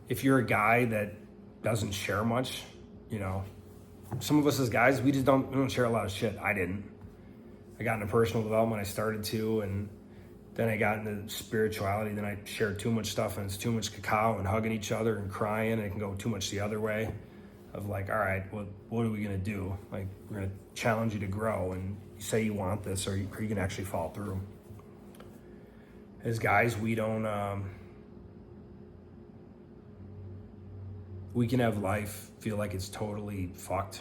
if you're a guy that doesn't share much, you know, some of us as guys, we don't share a lot of shit. I didn't. I got into personal development, I started to, and then I got into spirituality, then I shared too much stuff, and it's too much cacao and hugging each other and crying, and it can go too much the other way of like, all right, what are we gonna do? Like, we're gonna challenge you to grow, and you say you want this, or you can actually follow through. As guys, we can have life feel like it's totally fucked.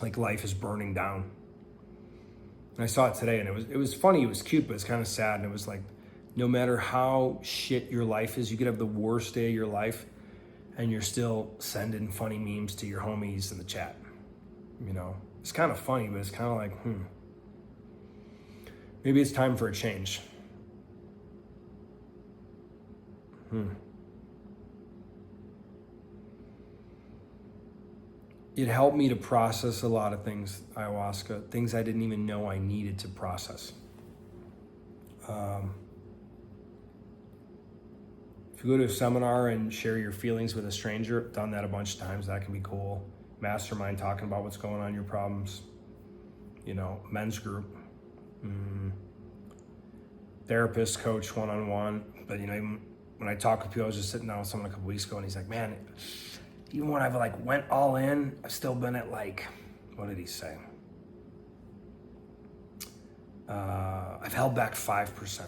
Like life is burning down. And I saw it today, and it was funny, it was cute, but it's kind of sad. And it was like, no matter how shit your life is, you could have the worst day of your life, and you're still sending funny memes to your homies in the chat. You know, it's kind of funny, but it's kind of like, maybe it's time for a change. It helped me to process a lot of things, ayahuasca, things I didn't even know I needed to process. If you go to a seminar and share your feelings with a stranger, done that a bunch of times, that can be cool. Mastermind, talking about what's going on, your problems. You know, men's group. Therapist, coach, one-on-one. But you know, even when I talk with people, I was just sitting down with someone a couple weeks ago, and he's like, man, even when I've like went all in, I've still been at like, what did he say? I've held back 5%.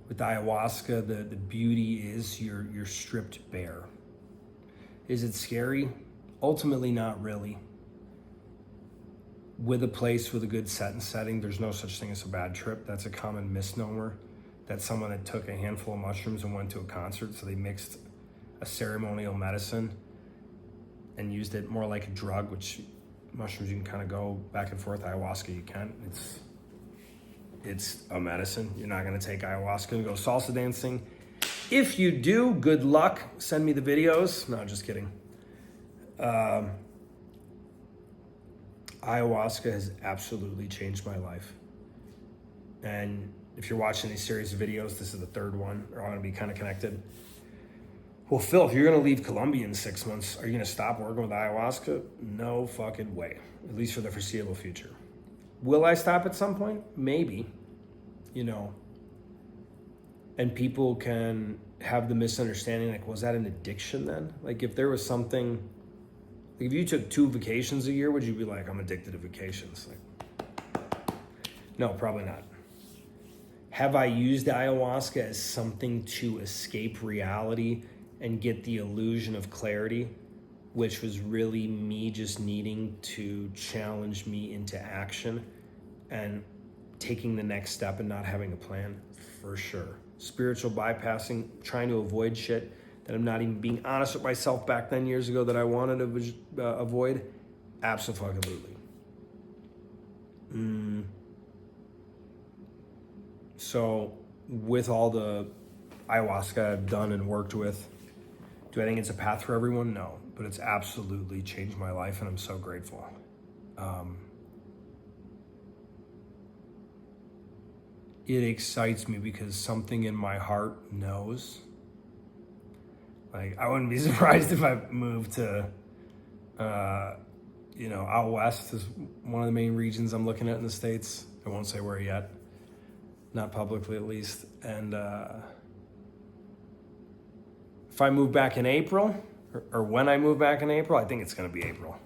With ayahuasca, the beauty is you're stripped bare. Is it scary? Ultimately, not really. With a place with a good set and setting, there's no such thing as a bad trip. That's a common misnomer. That's someone that took a handful of mushrooms and went to a concert, so they mixed a ceremonial medicine and used it more like a drug, which mushrooms you can kind of go back and forth. Ayahuasca you can't. It's a medicine. You're not going to take ayahuasca and go salsa dancing. If you do, good luck. Send me the videos. No, just kidding. Ayahuasca has absolutely changed my life. And if you're watching these series of videos, this is the third one. They're all going to be kind of connected. Well, Phil, if you're going to leave Colombia in 6 months, are you going to stop working with ayahuasca? No fucking way, at least for the foreseeable future. Will I stop at some point? Maybe, you know. And people can have the misunderstanding, like, was that an addiction then? Like, if there was something, like if you took 2 vacations a year, would you be like, I'm addicted to vacations? Like, no, probably not. Have I used ayahuasca as something to escape reality and get the illusion of clarity, which was really me just needing to challenge me into action and taking the next step and not having a plan? For sure. Spiritual bypassing, trying to avoid shit that I'm not even being honest with myself back then years ago that I wanted to avoid? Absolutely. So with all the ayahuasca I've done and worked with, do I think it's a path for everyone? No, but it's absolutely changed my life, and I'm so grateful. It excites me because something in my heart knows. Like, I wouldn't be surprised if I moved to, out west is one of the main regions I'm looking at in the States. I won't say where yet, not publicly at least. And if I move back in April, or when I move back in April, I think it's going to be April.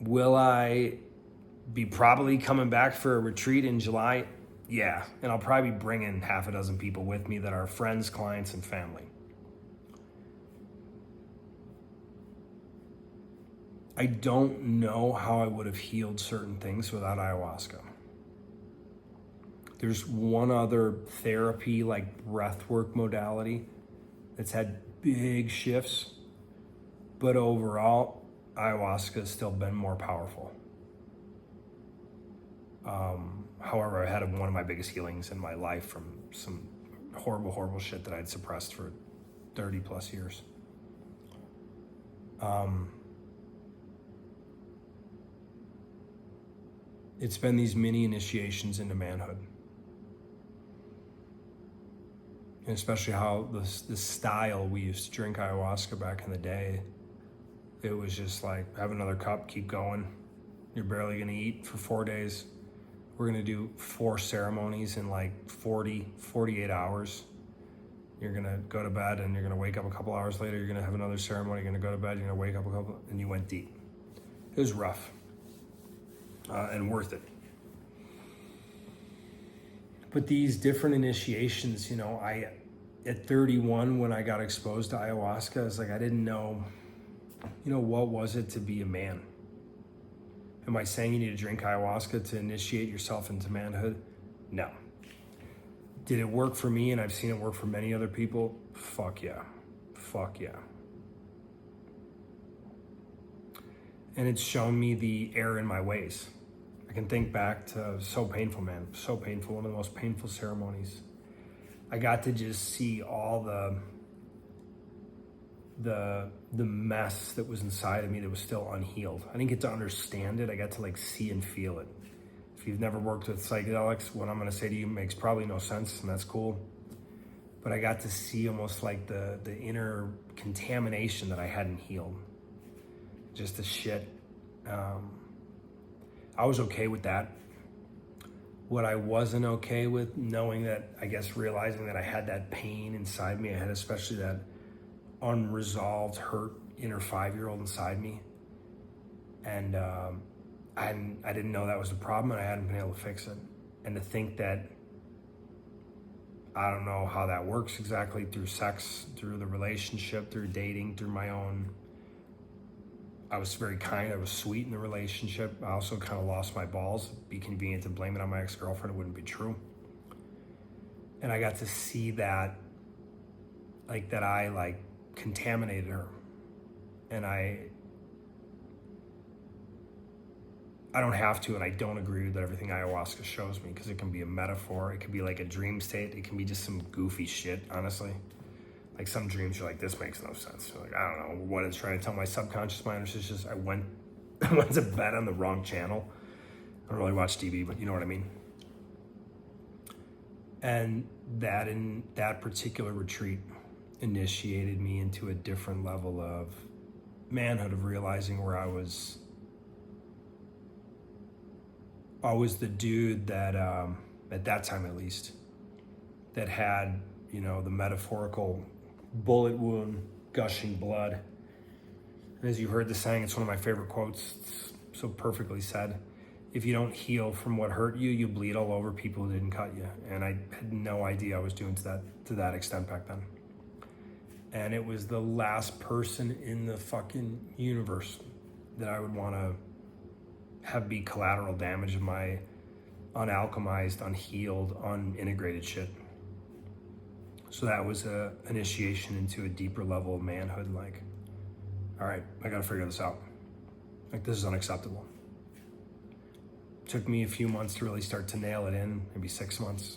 Will I be probably coming back for a retreat in July? Yeah, and I'll probably be bringing 6 people with me that are friends, clients, and family. I don't know how I would have healed certain things without ayahuasca. There's one other therapy, like breathwork modality, that's had big shifts, but overall, ayahuasca has still been more powerful. However, I had one of my biggest healings in my life from some horrible shit that I'd suppressed for 30 plus years. It's been these mini initiations into manhood. And especially how the style we used to drink ayahuasca back in the day, it was just like, have another cup, keep going. You're barely gonna eat for 4 days. We're gonna do 4 ceremonies in like 48 hours. You're gonna go to bed and you're gonna wake up a couple hours later, you're gonna have another ceremony, you're gonna go to bed, you're gonna wake up and you went deep. It was rough and worth it. But these different initiations, at 31, when I got exposed to ayahuasca, it's like I didn't know, what was it to be a man? Am I saying you need to drink ayahuasca to initiate yourself into manhood? No. Did it work for me, and I've seen it work for many other people? Fuck yeah. Fuck yeah. And it's shown me the error in my ways. I can think back to so painful, man. So painful. One of the most painful ceremonies. I got to just see all the mess that was inside of me that was still unhealed. I didn't get to understand it. I got to see and feel it. If you've never worked with psychedelics, what I'm going to say to you makes probably no sense, and that's cool. But I got to see almost like the inner contamination that I hadn't healed. Just the shit. I was okay with that. What I wasn't okay with, knowing that, realizing that I had that pain inside me, I had especially that unresolved, hurt inner 5-year-old inside me. And I didn't know that was the problem, and I hadn't been able to fix it. And to think that, I don't know how that works exactly, through sex, through the relationship, through dating, through my own. I was very kind, I was sweet in the relationship. I also kind of lost my balls. It'd be convenient to blame it on my ex-girlfriend, it wouldn't be true. And I got to see that, that I contaminated her. And I don't have to, and I don't agree with everything ayahuasca shows me, because it can be a metaphor, it can be like a dream state, it can be just some goofy shit, honestly. Some dreams, you're like, this makes no sense. You're like, I don't know what it's trying to tell my subconscious mind. It's just I went to bed on the wrong channel. I don't really watch TV, but you know what I mean. And that in that particular retreat initiated me into a different level of manhood, of realizing where I was the dude that, at that time at least, that had, the metaphorical bullet wound, gushing blood. And as you heard the saying, it's one of my favorite quotes. It's so perfectly said. If you don't heal from what hurt you, you bleed all over people who didn't cut you. And I had no idea I was doing to that extent back then. And it was the last person in the fucking universe that I would want to have be collateral damage of my unalchemized, unhealed, unintegrated shit. So that was an initiation into a deeper level of manhood. All right, I gotta figure this out. This is unacceptable. Took me a few months to really start to nail it in, maybe 6 months.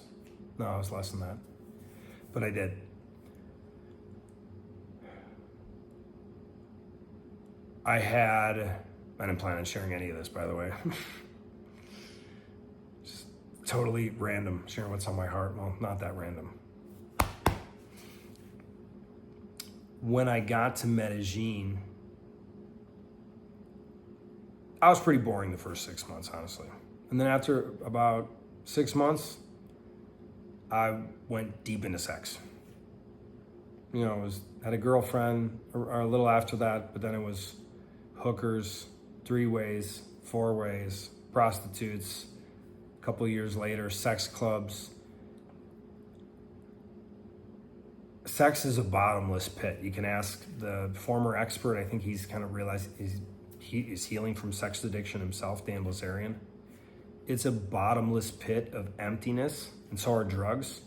No, it was less than that. But I did. I didn't plan on sharing any of this, by the way. Just totally random, sharing what's on my heart. Well, not that random. When I got to Medellin, I was pretty boring the first 6 months, honestly. And then after about 6 months, I went deep into sex. Had a girlfriend or a little after that, but then it was hookers, 3-ways, 4-ways, prostitutes. A couple of years later, sex clubs. Sex is a bottomless pit. You can ask the former expert. I think he's kind of realized he is healing from sex addiction himself, Dan Bilzerian. It's a bottomless pit of emptiness, and so are drugs.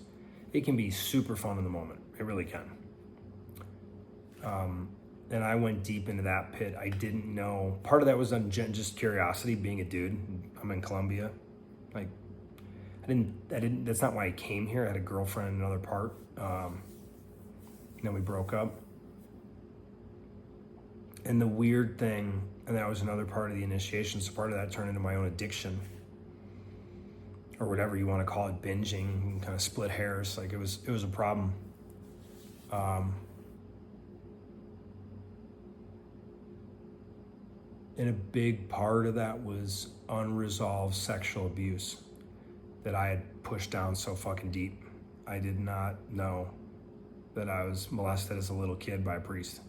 It can be super fun in the moment. It really can. And I went deep into that pit. I didn't know. Part of that was on just curiosity, being a dude. I'm in Colombia. I didn't. That's not why I came here. I had a girlfriend in another part. Then we broke up. And the weird thing, and that was another part of the initiation, so part of that turned into my own addiction, or whatever you want to call it, binging, kind of split hairs. It was a problem. And a big part of that was unresolved sexual abuse that I had pushed down so fucking deep. I did not know that I was molested as a little kid by a priest.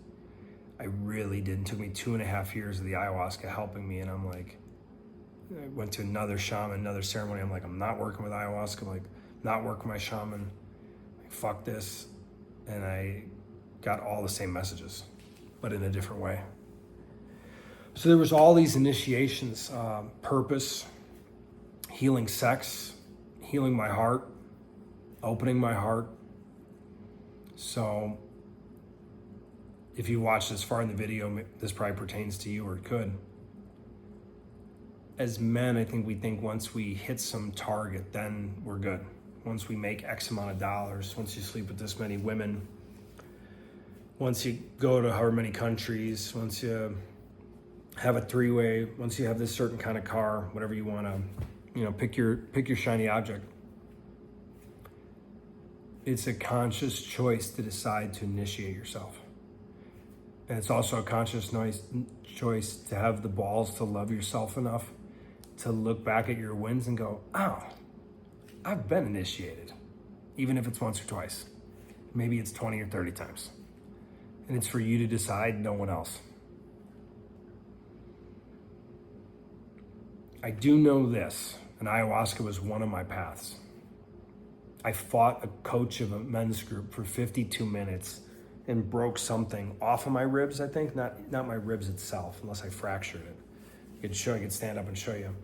I really didn't. It took me 2.5 years of the ayahuasca helping me, and I'm like, I went to another shaman, another ceremony. I'm like, I'm not working with ayahuasca. I'm like, not working with my shaman. Like, fuck this. And I got all the same messages, but in a different way. So there was all these initiations, purpose, healing sex, healing my heart, opening my heart. So if you watched this far in the video, this probably pertains to you, or it could. As men, I think we think once we hit some target, then we're good. Once we make X amount of dollars, once you sleep with this many women, once you go to however many countries, once you have a three-way, once you have this certain kind of car, whatever you want to, pick your shiny object. It's a conscious choice to decide to initiate yourself. And it's also a conscious choice to have the balls to love yourself enough to look back at your wins and go, oh, I've been initiated. Even if it's once or twice. Maybe it's 20 or 30 times. And it's for you to decide, no one else. I do know this, and ayahuasca was one of my paths. I fought a coach of a men's group for 52 minutes and broke something off of my ribs, I think, not my ribs itself, unless I fractured it. I could stand up and show you.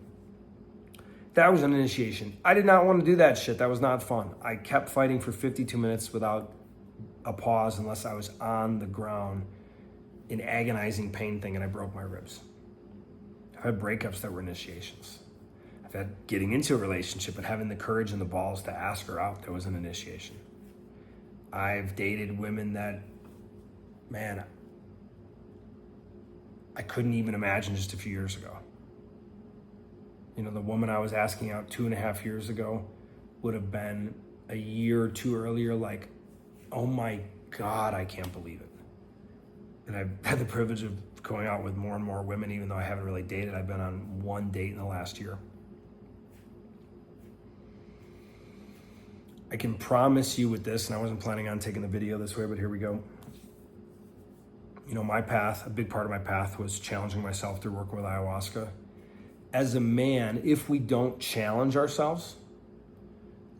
That was an initiation. I did not want to do that shit. That was not fun. I kept fighting for 52 minutes without a pause unless I was on the ground in agonizing pain thing and I broke my ribs. I've had breakups that were initiations. I've had getting into a relationship and having the courage and the balls to ask her out. That was an initiation. I've dated women that, man, I couldn't even imagine just a few years ago. The woman I was asking out 2.5 years ago would have been a year or two earlier, like, oh my God, I can't believe it. And I've had the privilege of going out with more and more women, even though I haven't really dated. I've been on one date in the last year. I can promise you with this, and I wasn't planning on taking the video this way, but here we go. My path, a big part of my path was challenging myself through working with ayahuasca. As a man, if we don't challenge ourselves,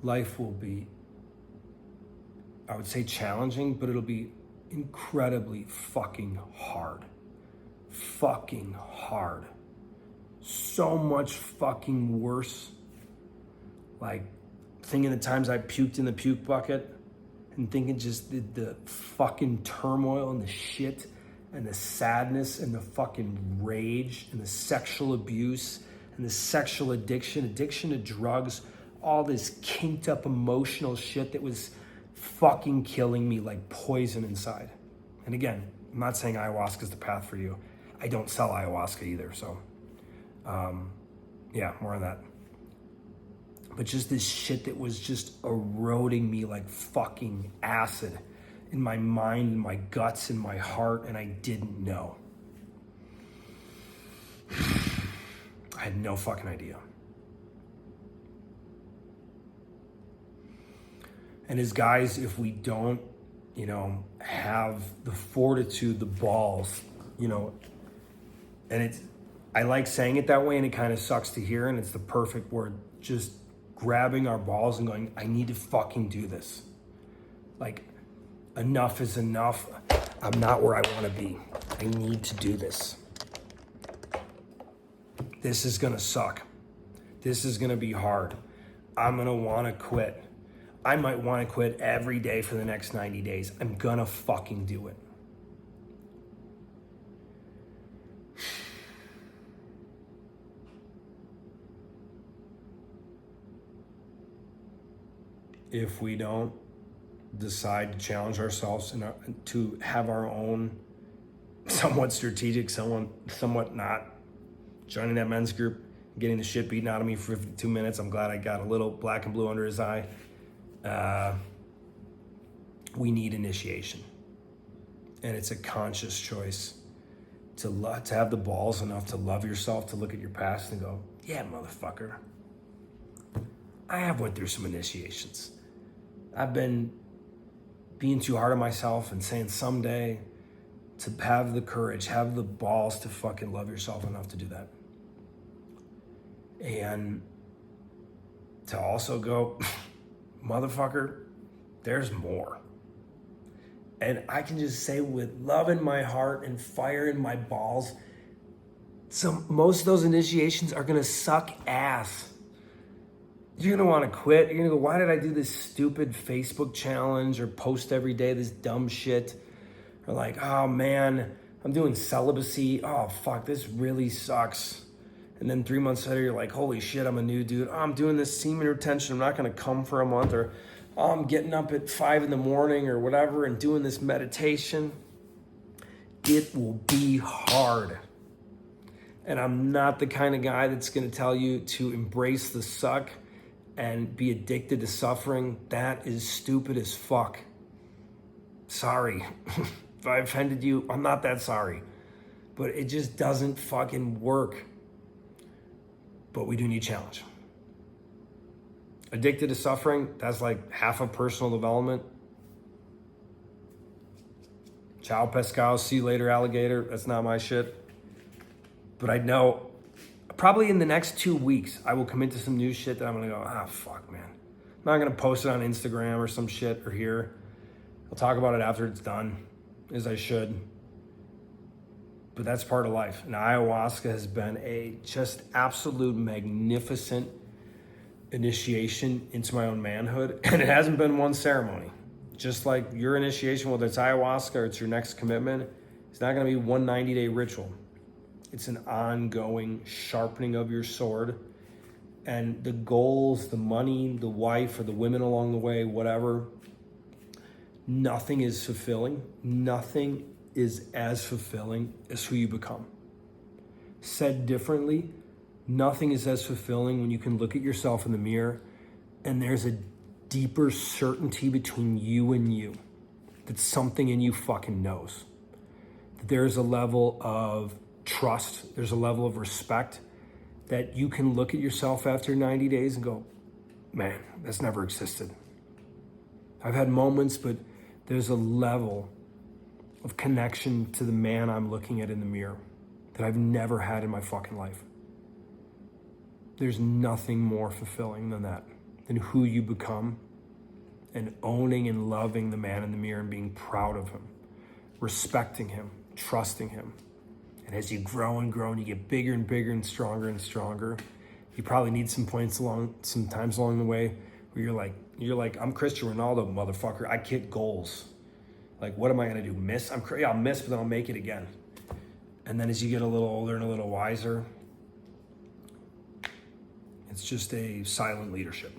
life will be, I would say challenging, but it'll be incredibly fucking hard. Fucking hard. So much fucking worse. Like, thinking the times I puked in the puke bucket and thinking just the fucking turmoil and the shit and the sadness and the fucking rage and the sexual abuse and the sexual addiction to drugs, all this kinked up emotional shit that was fucking killing me like poison inside. And again, I'm not saying ayahuasca is the path for you. I don't sell ayahuasca either, so more on that. But just this shit that was just eroding me like fucking acid in my mind, in my guts, in my heart, and I didn't know. I had no fucking idea. And as guys, if we don't, have the fortitude, the balls, and I like saying it that way, and it kind of sucks to hear, and it's the perfect word, just grabbing our balls and going, I need to fucking do this. Like, enough is enough. I'm not where I want to be. I need to do this. This is going to suck. This is going to be hard. I'm going to want to quit. I might want to quit every day for the next 90 days. I'm going to fucking do it. If we don't decide to challenge ourselves and to have our own somewhat strategic, somewhat not, joining that men's group, getting the shit beaten out of me for 52 minutes. I'm glad I got a little black and blue under his eye. we need initiation. And it's a conscious choice to have the balls enough to love yourself, to look at your past and go, yeah, motherfucker, I have went through some initiations. I've been being too hard on myself and saying someday, to have the courage, have the balls to fucking love yourself enough to do that. And to also go, motherfucker, there's more. And I can just say with love in my heart and fire in my balls, most of those initiations are gonna suck ass. You're gonna wanna quit. You're gonna go, why did I do this stupid Facebook challenge or post every day this dumb shit? Or like, oh man, I'm doing celibacy. Oh fuck, this really sucks. And then 3 months later, you're like, holy shit, I'm a new dude. Oh, I'm doing this semen retention. I'm not gonna come for a month. Or oh, I'm getting up at 5 a.m. or whatever and doing this meditation. It will be hard. And I'm not the kind of guy that's gonna tell you to embrace the suck and be addicted to suffering. That is stupid as fuck. Sorry. If I offended you, I'm not that sorry. But it just doesn't fucking work. But we do need challenge. Addicted to suffering, that's like half of personal development. Ciao, Pascal, see you later, alligator. That's not my shit. But I know probably in the next 2 weeks, I will commit to some new shit that I'm gonna go, fuck, man. I'm not gonna post it on Instagram or some shit or here. I'll talk about it after it's done, as I should. But that's part of life. And ayahuasca has been a just absolute magnificent initiation into my own manhood. And it hasn't been one ceremony. Just like your initiation, whether it's ayahuasca or it's your next commitment, it's not gonna be one 90-day ritual. It's an ongoing sharpening of your sword. And the goals, the money, the wife, or the women along the way, whatever, nothing is fulfilling. Nothing is as fulfilling as who you become. Said differently, nothing is as fulfilling when you can look at yourself in the mirror and there's a deeper certainty between you and you, that something in you fucking knows. That there's a level of trust, there's a level of respect that you can look at yourself after 90 days and go, man, that's never existed. I've had moments, but there's a level of connection to the man I'm looking at in the mirror that I've never had in my fucking life. There's nothing more fulfilling than that, than who you become and owning and loving the man in the mirror and being proud of him, respecting him, trusting him. And as you grow and grow and you get bigger and bigger and stronger, you probably need some times along the way where you're like, I'm Cristiano Ronaldo, motherfucker. I hit goals. Like, what am I gonna do? Miss? I'll miss, but then I'll make it again. And then as you get a little older and a little wiser, it's just a silent leadership.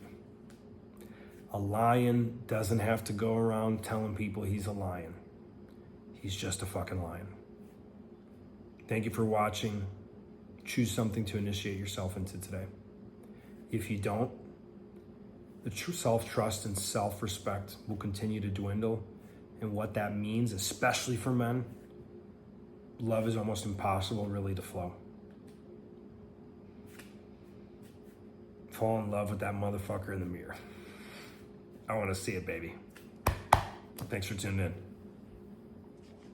A lion doesn't have to go around telling people he's a lion. He's just a fucking lion. Thank you for watching. Choose something to initiate yourself into today. If you don't, the true self-trust and self-respect will continue to dwindle. And what that means, especially for men, love is almost impossible really to flow. Fall in love with that motherfucker in the mirror. I want to see it, baby. Thanks for tuning in.